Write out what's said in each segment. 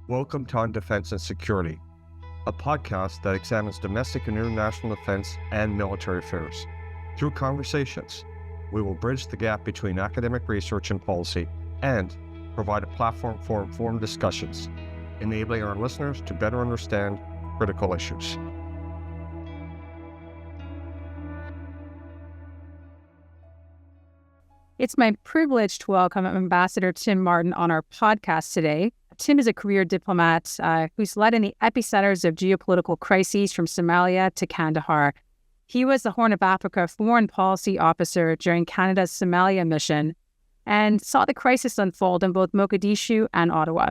Welcome to On Defense and Security, a podcast that examines domestic and international defense and military affairs. Through conversations, we will bridge the gap between academic research and policy and provide a platform for informed discussions, enabling our listeners to better understand critical issues. It's my privilege to welcome Ambassador Tim Martin on our podcast today. Tim is a career diplomat who's led in the epicenters of geopolitical crises from Somalia to Kandahar. He was the Horn of Africa Foreign Policy Officer during Canada's Somalia mission and saw the crisis unfold in both Mogadishu and Ottawa.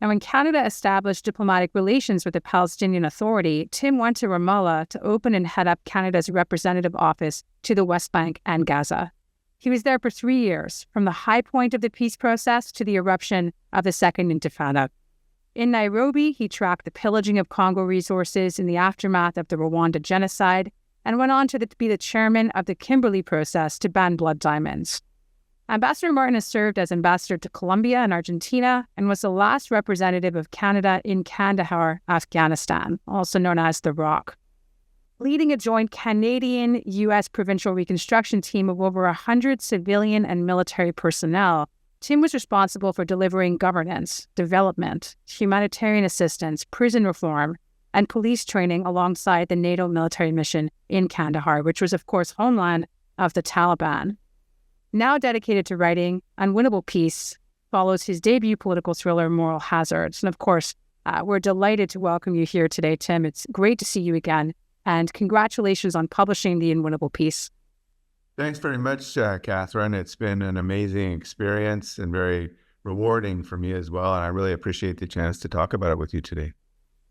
Now, when Canada established diplomatic relations with the Palestinian Authority, Tim went to Ramallah to open and head up Canada's representative office to the West Bank and Gaza. He was there for 3 years, from the high point of the peace process to the eruption of the Second Intifada. In Nairobi, he tracked the pillaging of Congo resources in the aftermath of the Rwanda genocide and went on to be the chairman of the Kimberley process to ban blood diamonds. Ambassador Martin has served as ambassador to Colombia and Argentina and was the last representative of Canada in Kandahar, Afghanistan, also known as the Rock. Leading a joint Canadian-U.S. provincial reconstruction team of over 100 civilian and military personnel, Tim was responsible for delivering governance, development, humanitarian assistance, prison reform, and police training alongside the NATO military mission in Kandahar, which was, of course, homeland of the Taliban. Now dedicated to writing, Unwinnable Peace follows his debut political thriller, Moral Hazards. And of course, we're delighted to welcome you here today, Tim. It's great to see you again. And congratulations on publishing the Unwinnable Peace. Thanks very much, Catherine. It's been an amazing experience and very rewarding for me as well. And I really appreciate the chance to talk about it with you today.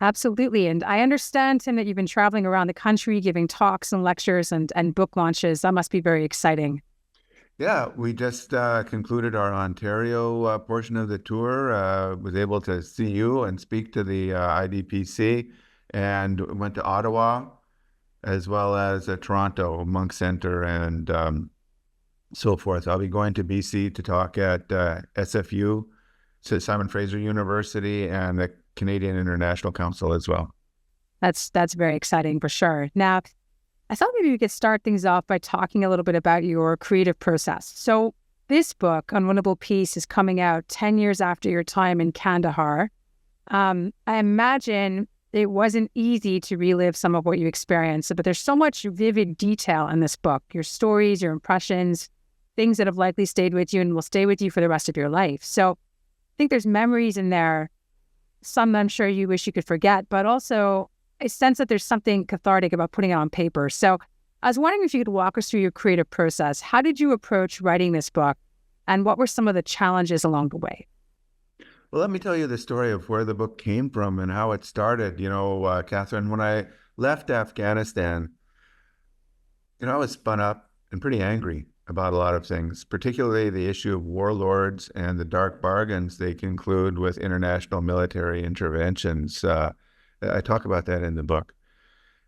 Absolutely. And I understand, Tim, that you've been traveling around the country, giving talks and lectures and book launches. That must be very exciting. Yeah, we just concluded our Ontario portion of the tour, was able to see you and speak to the IDPC, and went to Ottawa, as well as Toronto, Monk Centre, and so forth. I'll be going to BC to talk at SFU, so Simon Fraser University, and the Canadian International Council as well. That's very exciting for sure. Now, I thought maybe we could start things off by talking a little bit about your creative process. So this book, Unwinnable Peace, is coming out 10 years after your time in Kandahar. I imagine it wasn't easy to relive some of what you experienced, but there's so much vivid detail in this book, your stories, your impressions, things that have likely stayed with you and will stay with you for the rest of your life. So I think there's memories in there, some I'm sure you wish you could forget, but also I sense that there's something cathartic about putting it on paper. So I was wondering if you could walk us through your creative process. How did you approach writing this book, and what were some of the challenges along the way? Well, let me tell you the story of where the book came from and how it started. Catherine, when I left Afghanistan, I was spun up and pretty angry about a lot of things, particularly the issue of warlords and the dark bargains they conclude with international military interventions. I talk about that in the book.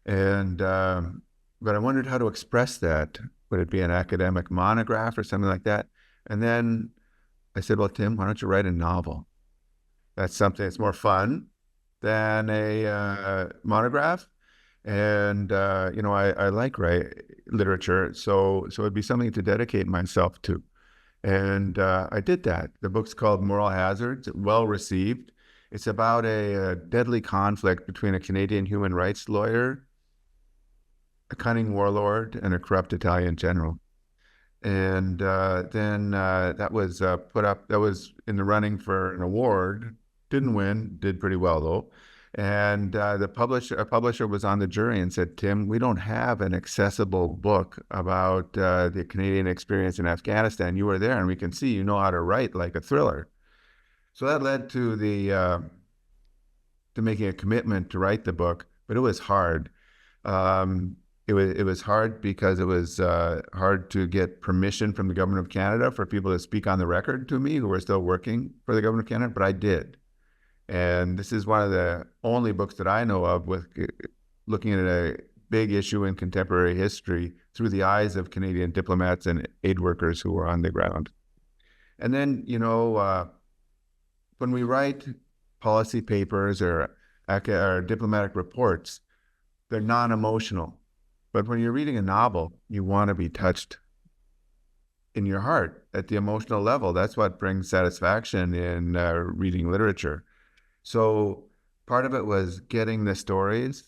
And but I wondered how to express that. Would it be an academic monograph or something like that? And then I said, well, Tim, why don't you write a novel? That's something that's more fun than a monograph. And, I like literature, so it'd be something to dedicate myself to. And I did that. The book's called Moral Hazards, well received. It's about a deadly conflict between a Canadian human rights lawyer, a cunning warlord, and a corrupt Italian general. And then that was put up, that was in the running for an award. Didn't win, did pretty well though. And a publisher was on the jury and said, Tim, we don't have an accessible book about the Canadian experience in Afghanistan. You were there and we can see you know how to write like a thriller. So that led to to making a commitment to write the book, but it was hard. It was hard because it was hard to get permission from the government of Canada for people to speak on the record to me who were still working for the government of Canada, but I did. And this is one of the only books that I know of with looking at a big issue in contemporary history through the eyes of Canadian diplomats and aid workers who were on the ground. And then, when we write policy papers or diplomatic reports, they're non-emotional. But when you're reading a novel, you want to be touched in your heart at the emotional level. That's what brings satisfaction in reading literature. So part of it was getting the stories.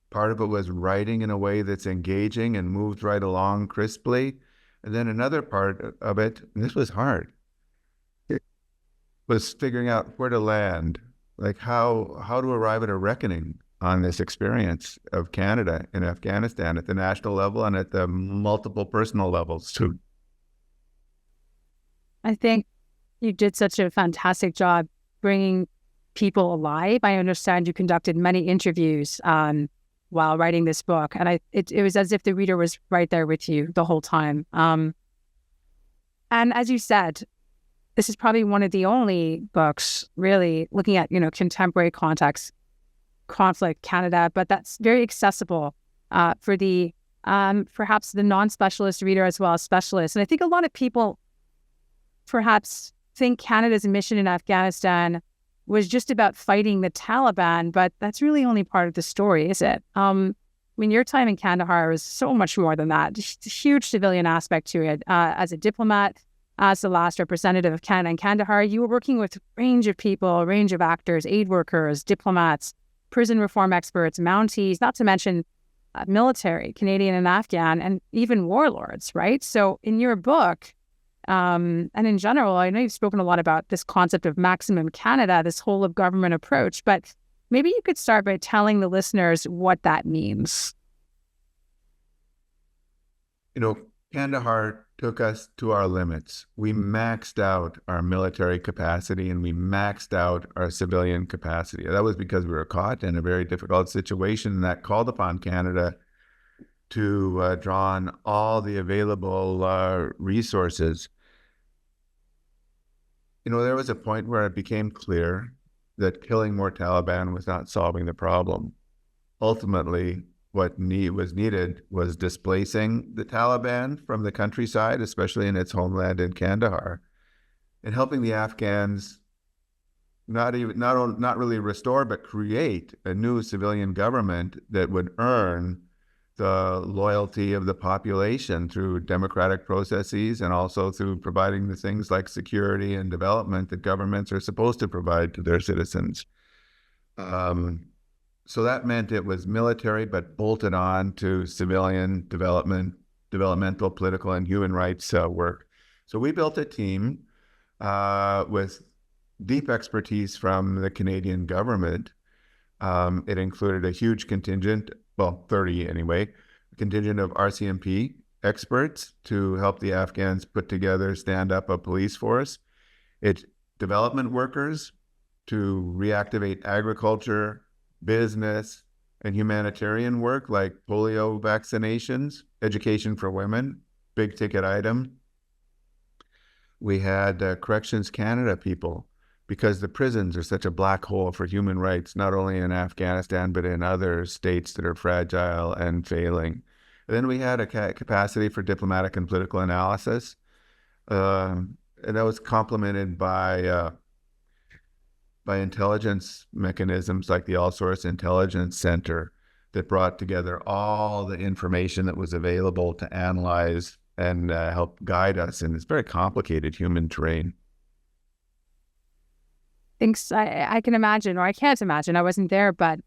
Part of it was writing in a way that's engaging and moves right along crisply. And then another part of it, and this was hard, was figuring out where to land, like how to arrive at a reckoning on this experience of Canada and Afghanistan at the national level and at the multiple personal levels too. I think you did such a fantastic job bringing people alive. I understand you conducted many interviews while writing this book, and it was as if the reader was right there with you the whole time. And as you said, this is probably one of the only books really looking at, contemporary context, conflict, Canada, but that's very accessible for the perhaps the non-specialist reader as well as specialists. And I think a lot of people perhaps think Canada's mission in Afghanistan was just about fighting the Taliban, but that's really only part of the story, is it? Your time in Kandahar was so much more than that. Just a huge civilian aspect to it. As a diplomat, as the last representative of Canada in Kandahar, you were working with a range of people, a range of actors, aid workers, diplomats, prison reform experts, Mounties, not to mention military, Canadian and Afghan, and even warlords, right? So in your book, and in general, I know you've spoken a lot about this concept of maximum Canada, this whole of government approach, but maybe you could start by telling the listeners what that means. Kandahar took us to our limits. We maxed out our military capacity and we maxed out our civilian capacity. That was because we were caught in a very difficult situation that called upon Canada to draw on all the available resources. There was a point where it became clear that killing more Taliban was not solving the problem. Ultimately, what was needed was displacing the Taliban from the countryside, especially in its homeland in Kandahar, and helping the Afghans not really restore, but create a new civilian government that would earn the loyalty of the population through democratic processes and also through providing the things like security and development that governments are supposed to provide to their citizens. So that meant it was military, but bolted on to civilian developmental, political, and human rights work. So we built a team with deep expertise from the Canadian government. It included a huge contingent, 30 anyway, a contingent of RCMP experts to help the Afghans stand up a police force. It's development workers to reactivate agriculture, business, and humanitarian work like polio vaccinations, education for women, big ticket item. We had Corrections Canada people, because the prisons are such a black hole for human rights, not only in Afghanistan, but in other states that are fragile and failing. And then we had a capacity for diplomatic and political analysis. And that was complemented by intelligence mechanisms like the All-Source Intelligence Center that brought together all the information that was available to analyze and help guide us in this very complicated human terrain. I can imagine, or I can't imagine, I wasn't there, but,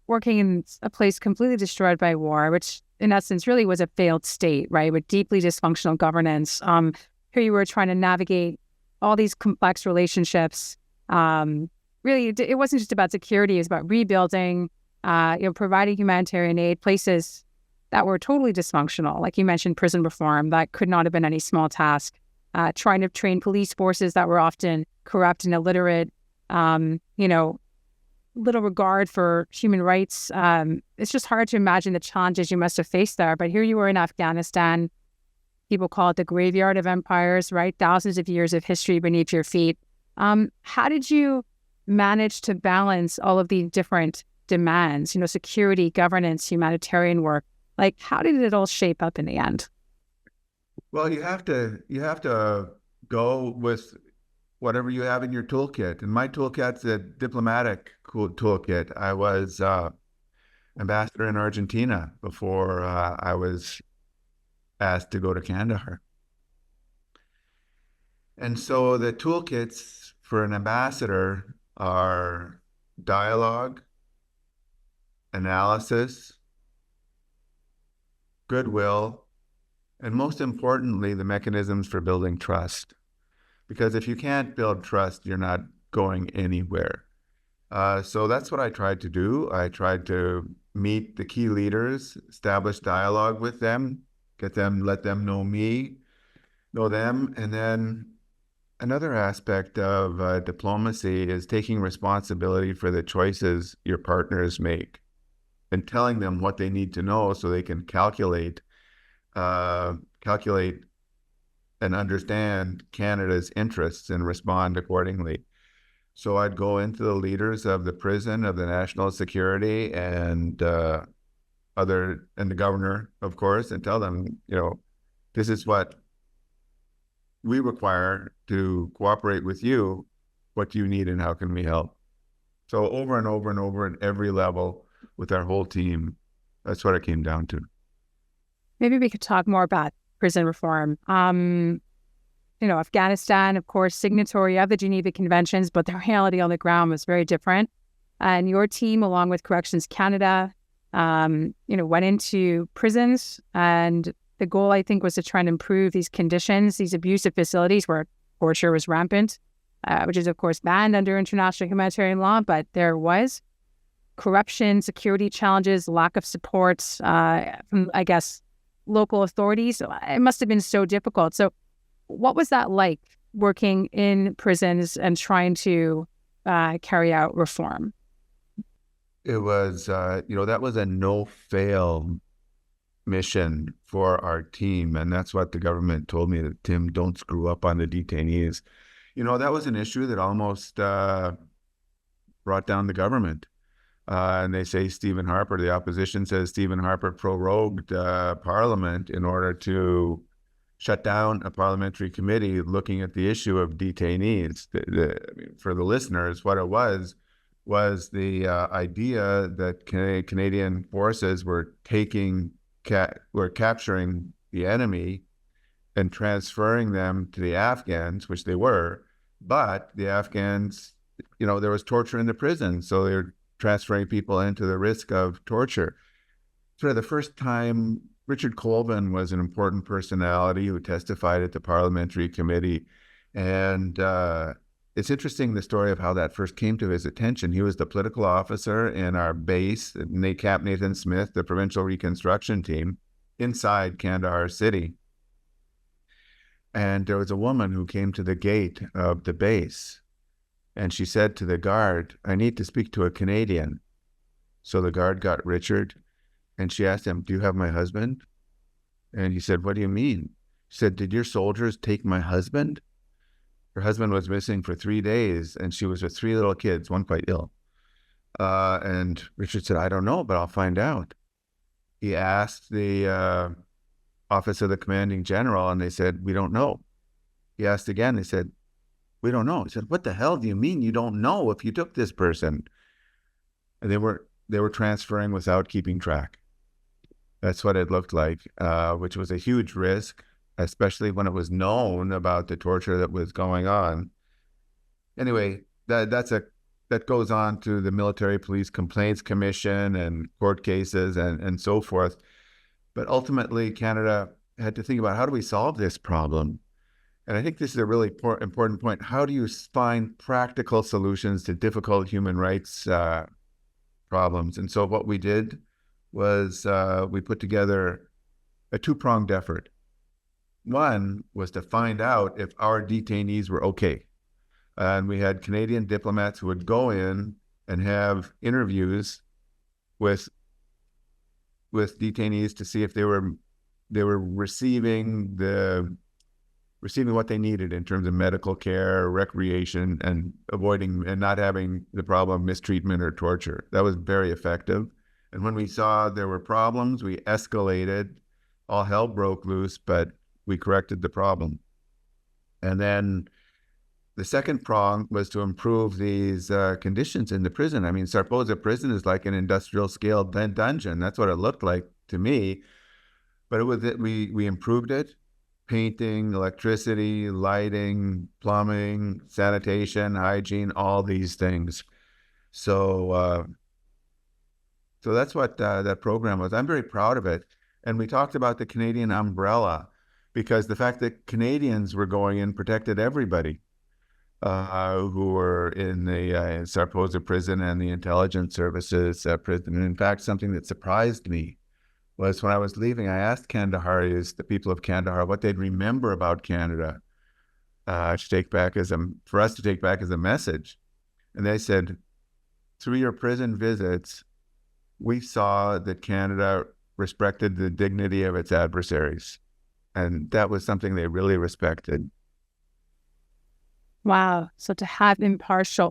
working in a place completely destroyed by war, which in essence really was a failed state, right, with deeply dysfunctional governance. Here you were trying to navigate all these complex relationships. Really, it wasn't just about security, it was about rebuilding, providing humanitarian aid, places that were totally dysfunctional. Like you mentioned, prison reform, that could not have been any small task. Trying to train police forces that were often corrupt and illiterate, little regard for human rights. It's just hard to imagine the challenges you must have faced there. But here you were in Afghanistan. People call it the graveyard of empires, right? Thousands of years of history beneath your feet. How did you manage to balance all of these different demands, security, governance, humanitarian work? Like, how did it all shape up in the end? Well, you have to go with whatever you have in your toolkit. And my toolkit's a diplomatic toolkit. I was ambassador in Argentina before I was asked to go to Kandahar. And so the toolkits for an ambassador are dialogue, analysis, goodwill, and most importantly, the mechanisms for building trust. Because if you can't build trust, you're not going anywhere. So that's what I tried to do. I tried to meet the key leaders, establish dialogue with them, let them know me, know them. And then another aspect of diplomacy is taking responsibility for the choices your partners make and telling them what they need to know so they can calculate and understand Canada's interests and respond accordingly. So I'd go into the leaders of the prison, of the national security, and the governor, of course, and tell them, this is what we require to cooperate with you. What do you need and how can we help? So over and over and over at every level with our whole team, that's what it came down to. Maybe we could talk more about prison reform. Afghanistan, of course, signatory of the Geneva Conventions, but the reality on the ground was very different. And your team, along with Corrections Canada, went into prisons, and the goal, I think, was to try and improve these conditions, these abusive facilities where torture was rampant, which is, of course, banned under international humanitarian law, but there was corruption, security challenges, lack of support from, I guess, local authorities. It must have been so difficult. So what was that like, working in prisons and trying to carry out reform? It was, that was a no-fail mission for our team. And that's what the government told me, that, Tim, don't screw up on the detainees. That was an issue that almost brought down the government. And they say Stephen Harper, the opposition says Stephen Harper prorogued Parliament in order to shut down a parliamentary committee looking at the issue of detainees. For the listeners, what it was the idea that Canadian forces were capturing the enemy and transferring them to the Afghans, which they were, but the Afghans, there was torture in the prison, so they're transferring people into the risk of torture. So the first time, Richard Colvin was an important personality who testified at the parliamentary committee. And it's interesting, the story of how that first came to his attention. He was the political officer in our base, Cap Nathan Smith, the provincial reconstruction team, inside Kandahar City. And there was a woman who came to the gate of the base. And she said to the guard, "I need to speak to a Canadian." So the guard got Richard, and she asked him, "Do you have my husband?" And he said, "What do you mean?" She said, "Did your soldiers take my husband?" Her husband was missing for 3 days, and she was with 3 little kids, one quite ill. And Richard said, "I don't know, but I'll find out." He asked the office of the commanding general, and they said, "We don't know." He asked again, they said, "We don't know." He said, "What the hell do you mean you don't know if you took this person?" And they were transferring without keeping track. That's what it looked like, which was a huge risk, especially when it was known about the torture that was going on. Anyway, that goes on to the Military Police Complaints Commission and court cases and so forth. But ultimately, Canada had to think about, how do we solve this problem? And I think this is a really important point. How do you find practical solutions to difficult human rights problems? And so what we did was we put together a 2-pronged effort. One was to find out if our detainees were okay. And we had Canadian diplomats who would go in and have interviews with detainees to see if they were receiving what they needed in terms of medical care, recreation, and avoiding and not having the problem of mistreatment or torture. That was very effective. And when we saw there were problems, we escalated. All hell broke loose, but we corrected the problem. And then the second prong was to improve these conditions in the prison. I mean, Sarposa prison is like an industrial scale dungeon. That's what it looked like to me. But we improved it: painting, electricity, lighting, plumbing, sanitation, hygiene, all these things. So that's what that program was. I'm very proud of it. And we talked about the Canadian umbrella, because the fact that Canadians were going in protected everybody who were in the Sarposa prison and the intelligence services prison. And in fact, something that surprised me was when I was leaving, I asked Kandaharis, the people of Kandahar, what they'd remember about Canada for us to take back as a message. And they said, through your prison visits, we saw that Canada respected the dignity of its adversaries. And that was something they really respected. Wow. So to have impartial,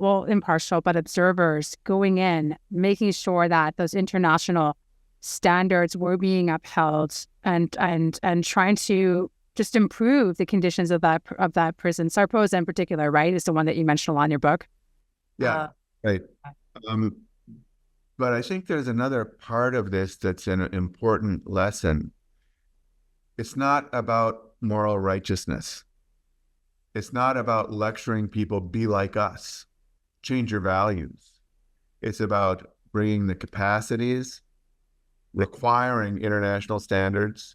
but observers going in, making sure that those international standards were being upheld and trying to just improve the conditions of that prison. Sarposa in particular, right, is the one that you mentioned a lot in your book. Yeah, right. But I think there's another part of this that's an important lesson. It's not about moral righteousness. It's not about lecturing people, be like us, change your values. It's about bringing the capacities, requiring international standards,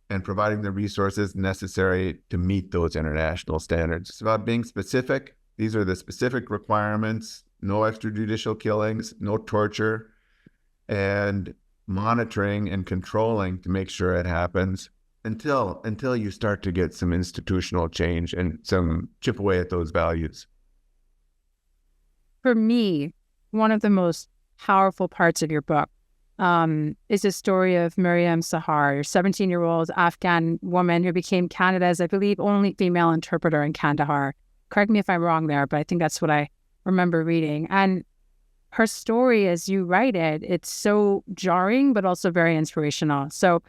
and providing the resources necessary to meet those international standards. It's about being specific. These are the specific requirements: no extrajudicial killings, no torture, and monitoring and controlling to make sure it happens until you start to get some institutional change and some chip away at those values. For me, one of the most powerful parts of your book is the story of Miriam Sahar, your 17-year-old Afghan woman who became Canada's, I believe, only female interpreter in Kandahar. Correct me if I'm wrong there, but I think that's what I remember reading. And her story, as you write it, it's so jarring, but also very inspirational. So,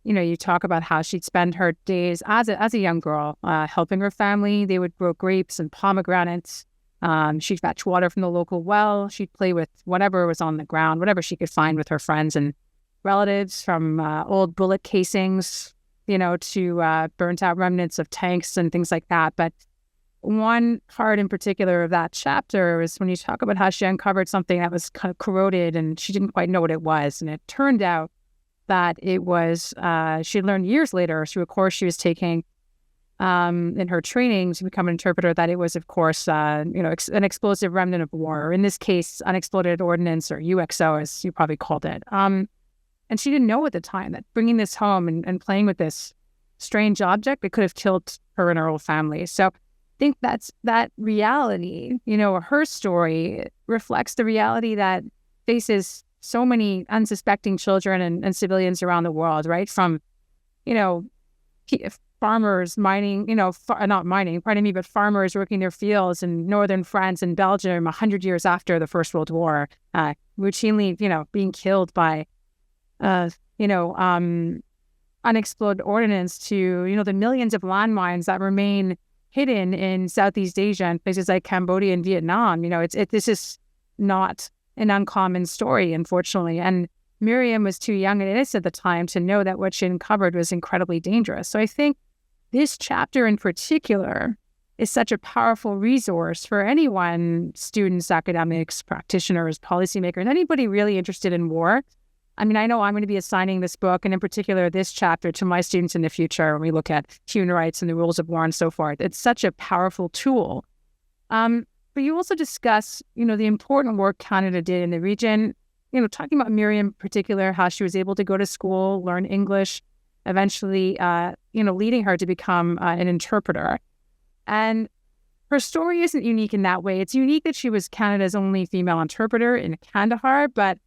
you talk about how she'd spend her days as a young girl helping her family. They would grow grapes and pomegranates. She'd fetch water from the local well. She'd play with whatever was on the ground, whatever she could find with her friends and relatives, from old bullet casings, to burnt out remnants of tanks and things like that. But one part in particular of that chapter was when you talk about how she uncovered something that was kind of corroded and she didn't quite know what it was. And it turned out that it was, she learned years later through a course she was taking in her training to become an interpreter, that it was, of course, an explosive remnant of war, or in this case, unexploded ordnance, or UXO, as you probably called it. And she didn't know at the time that bringing this home and playing with this strange object, it could have killed her and her whole family. So I think that reality, her story reflects the reality that faces so many unsuspecting children and civilians around the world, right? From, farmers mining, but farmers working their fields in northern France and Belgium 100 years after the First World War, routinely, being killed by, unexploded ordnance, to, the millions of landmines that remain hidden in Southeast Asia and places like Cambodia and Vietnam. This is not an uncommon story, unfortunately. And Miriam was too young and innocent at the time to know that what she uncovered was incredibly dangerous. So I think this chapter in particular is such a powerful resource for anyone, students, academics, practitioners, policymakers, anybody really interested in war. I mean, I know I'm going to be assigning this book, and in particular this chapter, to my students in the future when we look at human rights and the rules of war and so forth. It's such a powerful tool. But you also discuss, the important work Canada did in the region, talking about Miriam in particular, how she was able to go to school, learn English, eventually, leading her to become an interpreter. And her story isn't unique in that way. It's unique that she was Canada's only female interpreter in Kandahar, but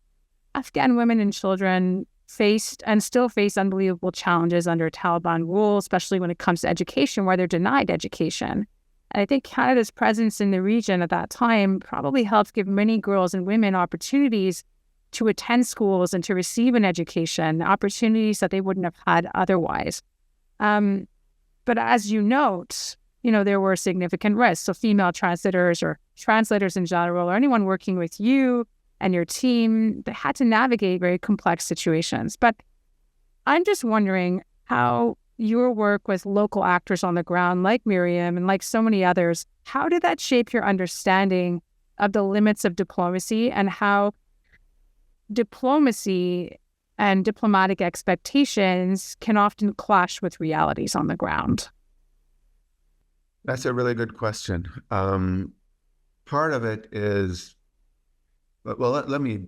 Afghan women and children faced and still face unbelievable challenges under Taliban rule, especially when it comes to education, where they're denied education. And I think Canada's presence in the region at that time probably helped give many girls and women opportunities to attend schools and to receive an education, opportunities that they wouldn't have had otherwise. But as you note, there were significant risks. So female translators or translators in general, or anyone working with you and your team, they had to navigate very complex situations. But I'm just wondering how your work with local actors on the ground, like Miriam and like so many others, how did that shape your understanding of the limits of diplomacy and how diplomacy and diplomatic expectations can often clash with realities on the ground? That's a really good question. Part of it is, well, let me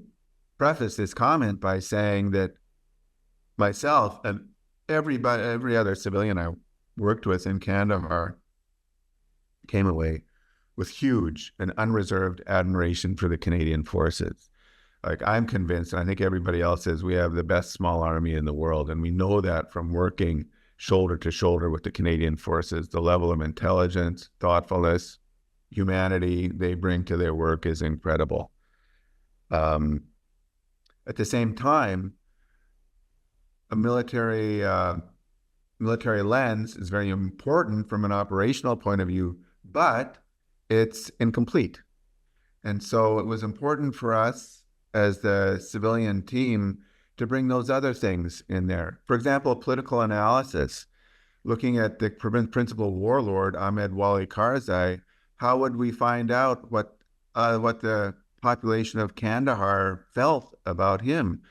preface this comment by saying that myself and every other civilian I worked with in Kandahar came away with huge and unreserved admiration for the Canadian forces. Like, I'm convinced, and I think everybody else is, we have the best small army in the world. And we know that from working shoulder to shoulder with the Canadian forces. The level of intelligence, thoughtfulness, humanity they bring to their work is incredible. At the same time, a military lens is very important from an operational point of view, but it's incomplete. And so it was important for us as the civilian team to bring those other things in there. For example, political analysis, looking at the principal warlord, Ahmed Wali Karzai. How would we find out what the population of Kandahar felt about him?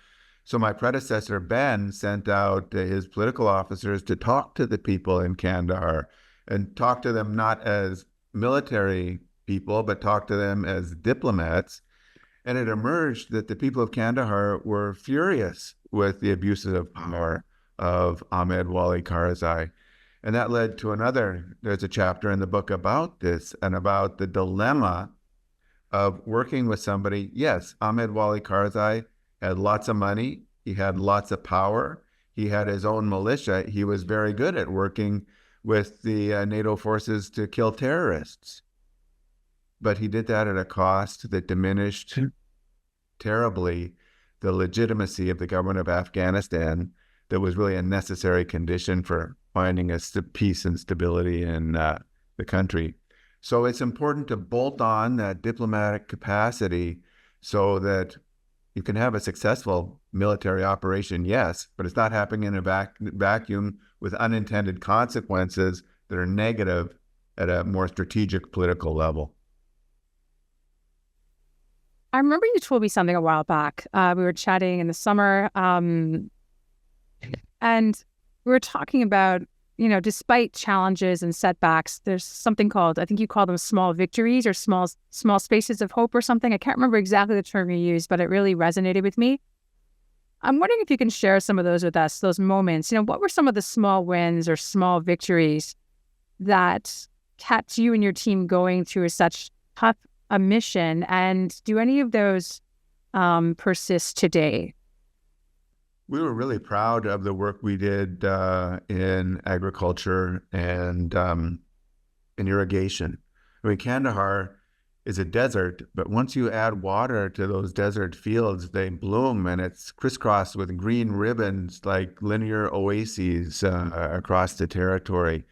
So my predecessor, Ben, sent out his political officers to talk to the people in Kandahar and talk to them not as military people, but talk to them as diplomats. And it emerged that the people of Kandahar were furious with the abuses of power of Ahmed Wali Karzai. And that led to there's a chapter in the book about this and about the dilemma of working with somebody. Yes, Ahmed Wali Karzai had lots of money. He had lots of power. He had his own militia. He was very good at working with the NATO forces to kill terrorists. But he did that at a cost that diminished terribly the legitimacy of the government of Afghanistan that was really a necessary condition for finding peace and stability in the country. So it's important to bolt on that diplomatic capacity so that you can have a successful military operation, yes, but it's not happening in a vacuum with unintended consequences that are negative at a more strategic political level. I remember you told me something a while back. We were chatting in the summer, and we were talking about, despite challenges and setbacks, there's something called, I think you call them small victories or small spaces of hope or something. I can't remember exactly the term you used, but it really resonated with me. I'm wondering if you can share some of those with us, those moments. What were some of the small wins or small victories that kept you and your team going through such tough a mission, and do any of those persist today? We were really proud of the work we did in agriculture and in irrigation. I mean, Kandahar is a desert, but once you add water to those desert fields, they bloom, and it's crisscrossed with green ribbons like linear oases across the territory.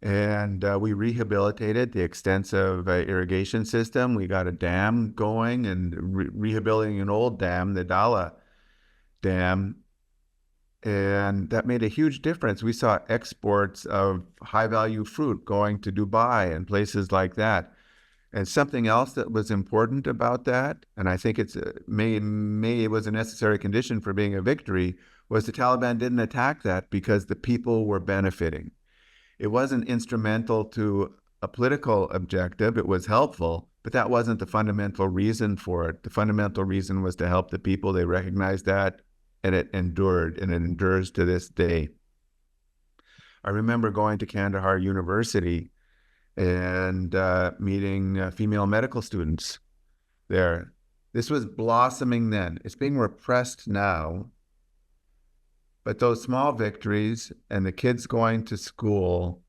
And we rehabilitated the extensive irrigation system. We got a dam going and rehabilitating an old dam, the Dala Dam. And that made a huge difference. We saw exports of high-value fruit going to Dubai and places like that. And something else that was important about that, and I think it was a necessary condition for being a victory, was the Taliban didn't attack that because the people were benefiting. It wasn't instrumental to a political objective. It was helpful, but that wasn't the fundamental reason for it. The fundamental reason was to help the people. They recognized that, and it endured, and it endures to this day. I remember going to Kandahar University and meeting female medical students there. This was blossoming then. It's being repressed now. But those small victories and the kids going to school,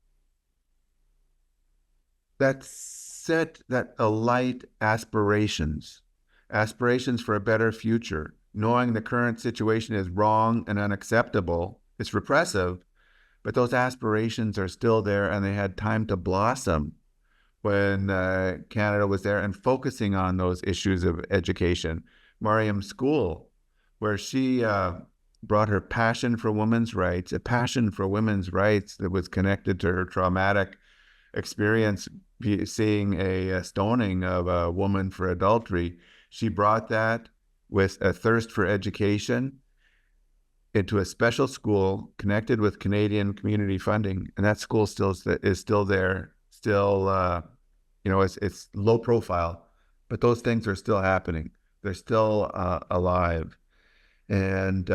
that set that alight aspirations for a better future, knowing the current situation is wrong and unacceptable. It's repressive, but those aspirations are still there, and they had time to blossom when Canada was there and focusing on those issues of education. Mariam's school, where she brought her passion for women's rights, a passion for women's rights that was connected to her traumatic experience seeing a stoning of a woman for adultery. She brought that with a thirst for education into a special school connected with Canadian community funding, and that school is still there. Still, it's low profile, but those things are still happening. They're still alive, and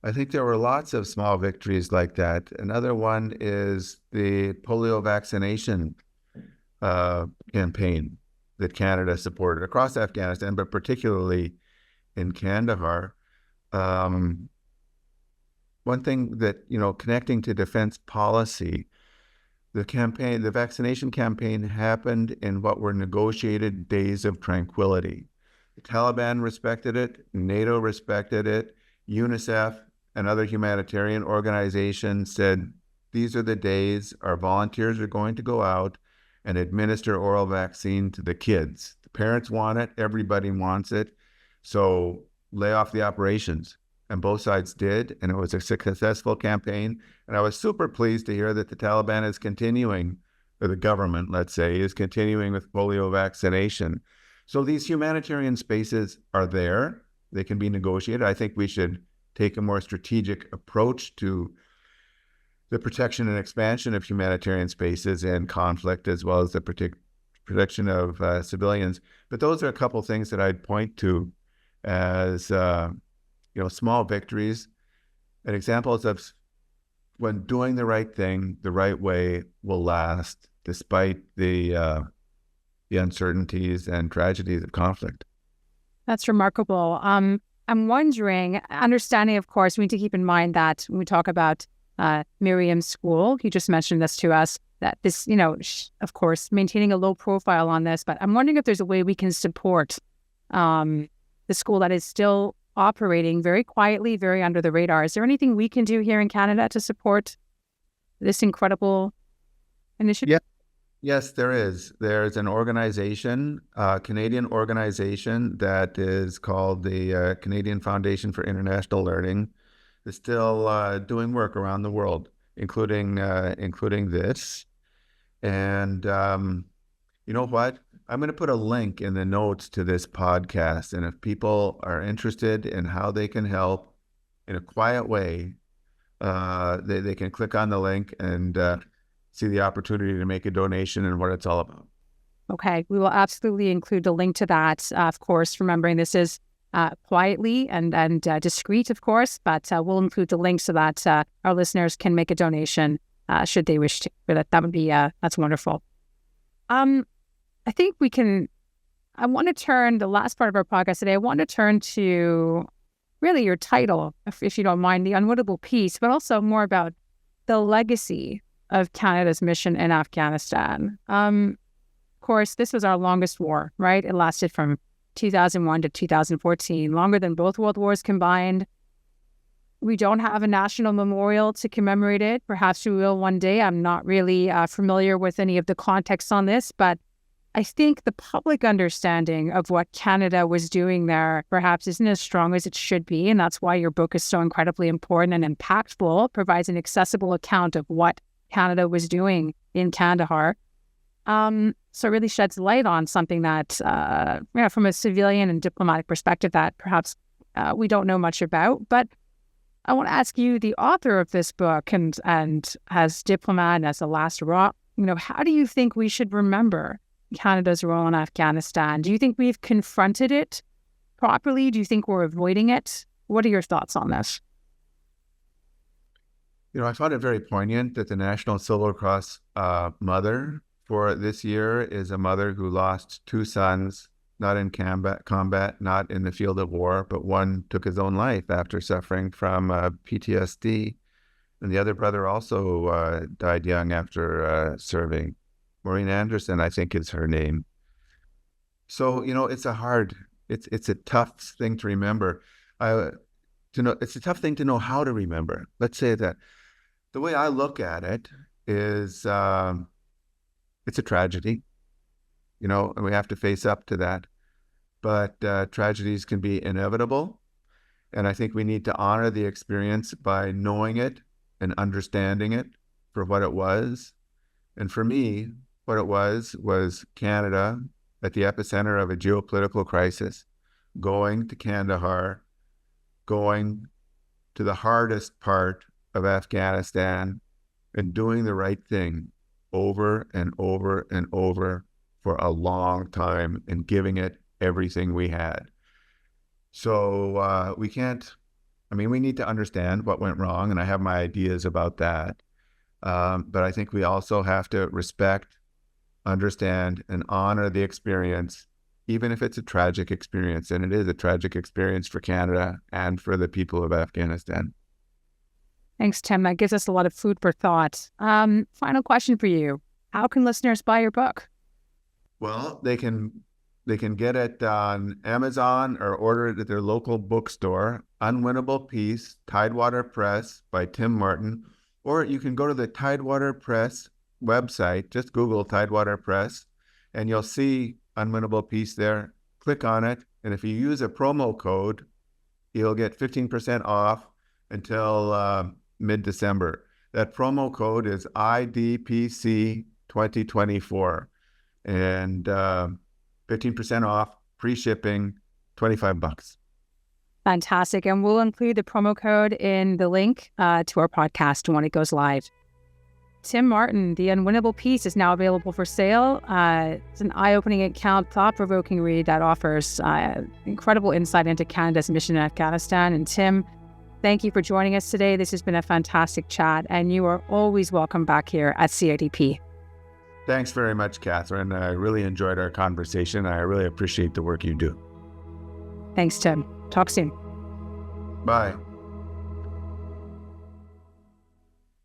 I think there were lots of small victories like that. Another one is the polio vaccination campaign that Canada supported across Afghanistan, but particularly in Kandahar. One thing that, connecting to defense policy, the vaccination campaign happened in what were negotiated days of tranquility. The Taliban respected it, NATO respected it, UNICEF and other humanitarian organizations said, these are the days our volunteers are going to go out and administer oral vaccine to the kids. The parents want it, everybody wants it, so lay off the operations. And both sides did, and it was a successful campaign. And I was super pleased to hear that the Taliban is continuing, or the government, let's say, is continuing with polio vaccination. So these humanitarian spaces are there. They can be negotiated. I think we should take a more strategic approach to the protection and expansion of humanitarian spaces in conflict, as well as the protection of civilians. But those are a couple things that I'd point to as small victories and examples of when doing the right thing the right way will last, despite the uncertainties and tragedies of conflict. That's remarkable. I'm wondering, understanding, of course, we need to keep in mind that when we talk about Miriam's school, you just mentioned this to us, that this, of course, maintaining a low profile on this, but I'm wondering if there's a way we can support the school that is still operating very quietly, very under the radar. Is there anything we can do here in Canada to support this incredible initiative? Yeah. Yes, there is. There's an organization, a Canadian organization that is called the Canadian Foundation for International Learning. It's still doing work around the world, including this. And you know what? I'm going to put a link in the notes to this podcast. And if people are interested in how they can help in a quiet way, they can click on the link and see the opportunity to make a donation and what it's all about. Okay. We will absolutely include the link to that. Of course, remembering this is quietly and discreet, of course, but we'll include the link so that our listeners can make a donation should they wish to. But that would be, that's wonderful. I think I want to turn the last part of our podcast today. I want to turn to really your title, if you don't mind, the Unwinnable Peace, but also more about the legacy of Canada's mission in Afghanistan. Of course, this was our longest war, right? It lasted from 2001 to 2014, longer than both world wars combined. We don't have a national memorial to commemorate it. Perhaps we will one day. I'm not really familiar with any of the context on this, but I think the public understanding of what Canada was doing there perhaps isn't as strong as it should be, and that's why your book is so incredibly important and impactful. Provides an accessible account of what Canada was doing in Kandahar. So it really sheds light on something that, from a civilian and diplomatic perspective, that perhaps we don't know much about. But I want to ask you, the author of this book, and as diplomat and as the last rock, how do you think we should remember Canada's role in Afghanistan? Do you think we've confronted it properly? Do you think we're avoiding it? What are your thoughts on this? I found it very poignant that the National Silver Cross mother for this year is a mother who lost two sons, not in combat, not in the field of war, but one took his own life after suffering from PTSD. And the other brother also died young after serving. Maureen Anderson, I think, is her name. So, it's a tough thing to remember. to know. It's a tough thing to know how to remember. Let's say that the way I look at it is it's a tragedy, and we have to face up to that. But tragedies can be inevitable. And I think we need to honor the experience by knowing it and understanding it for what it was. And for me, what it was Canada at the epicenter of a geopolitical crisis, going to Kandahar, going to the hardest part of Afghanistan, and doing the right thing over and over and over for a long time and giving it everything we had. So we need to understand what went wrong, and I have my ideas about that. But I think we also have to respect, understand, and honor the experience, even if it's a tragic experience. And it is a tragic experience for Canada and for the people of Afghanistan. Thanks, Tim. That gives us a lot of food for thought. Final question for you. How can listeners buy your book? Well, they can get it on Amazon or order it at their local bookstore. Unwinnable Peace, Tidewater Press by Tim Martin. Or you can go to the Tidewater Press website. Just Google Tidewater Press, and you'll see Unwinnable Peace there. Click on it, and if you use a promo code, you'll get 15% off until mid-December. That promo code is IDPC 2024, and 15% off, free shipping, $25. Fantastic. And we'll include the promo code in the link to our podcast when it goes live. Tim Martin, The Unwinnable Peace is now available for sale. It's an eye-opening account, thought-provoking read that offers incredible insight into Canada's mission in Afghanistan. And Tim, thank you for joining us today. This has been a fantastic chat, and you are always welcome back here at CIDP. Thanks very much, Catherine. I really enjoyed our conversation. I really appreciate the work you do. Thanks, Tim. Talk soon. Bye.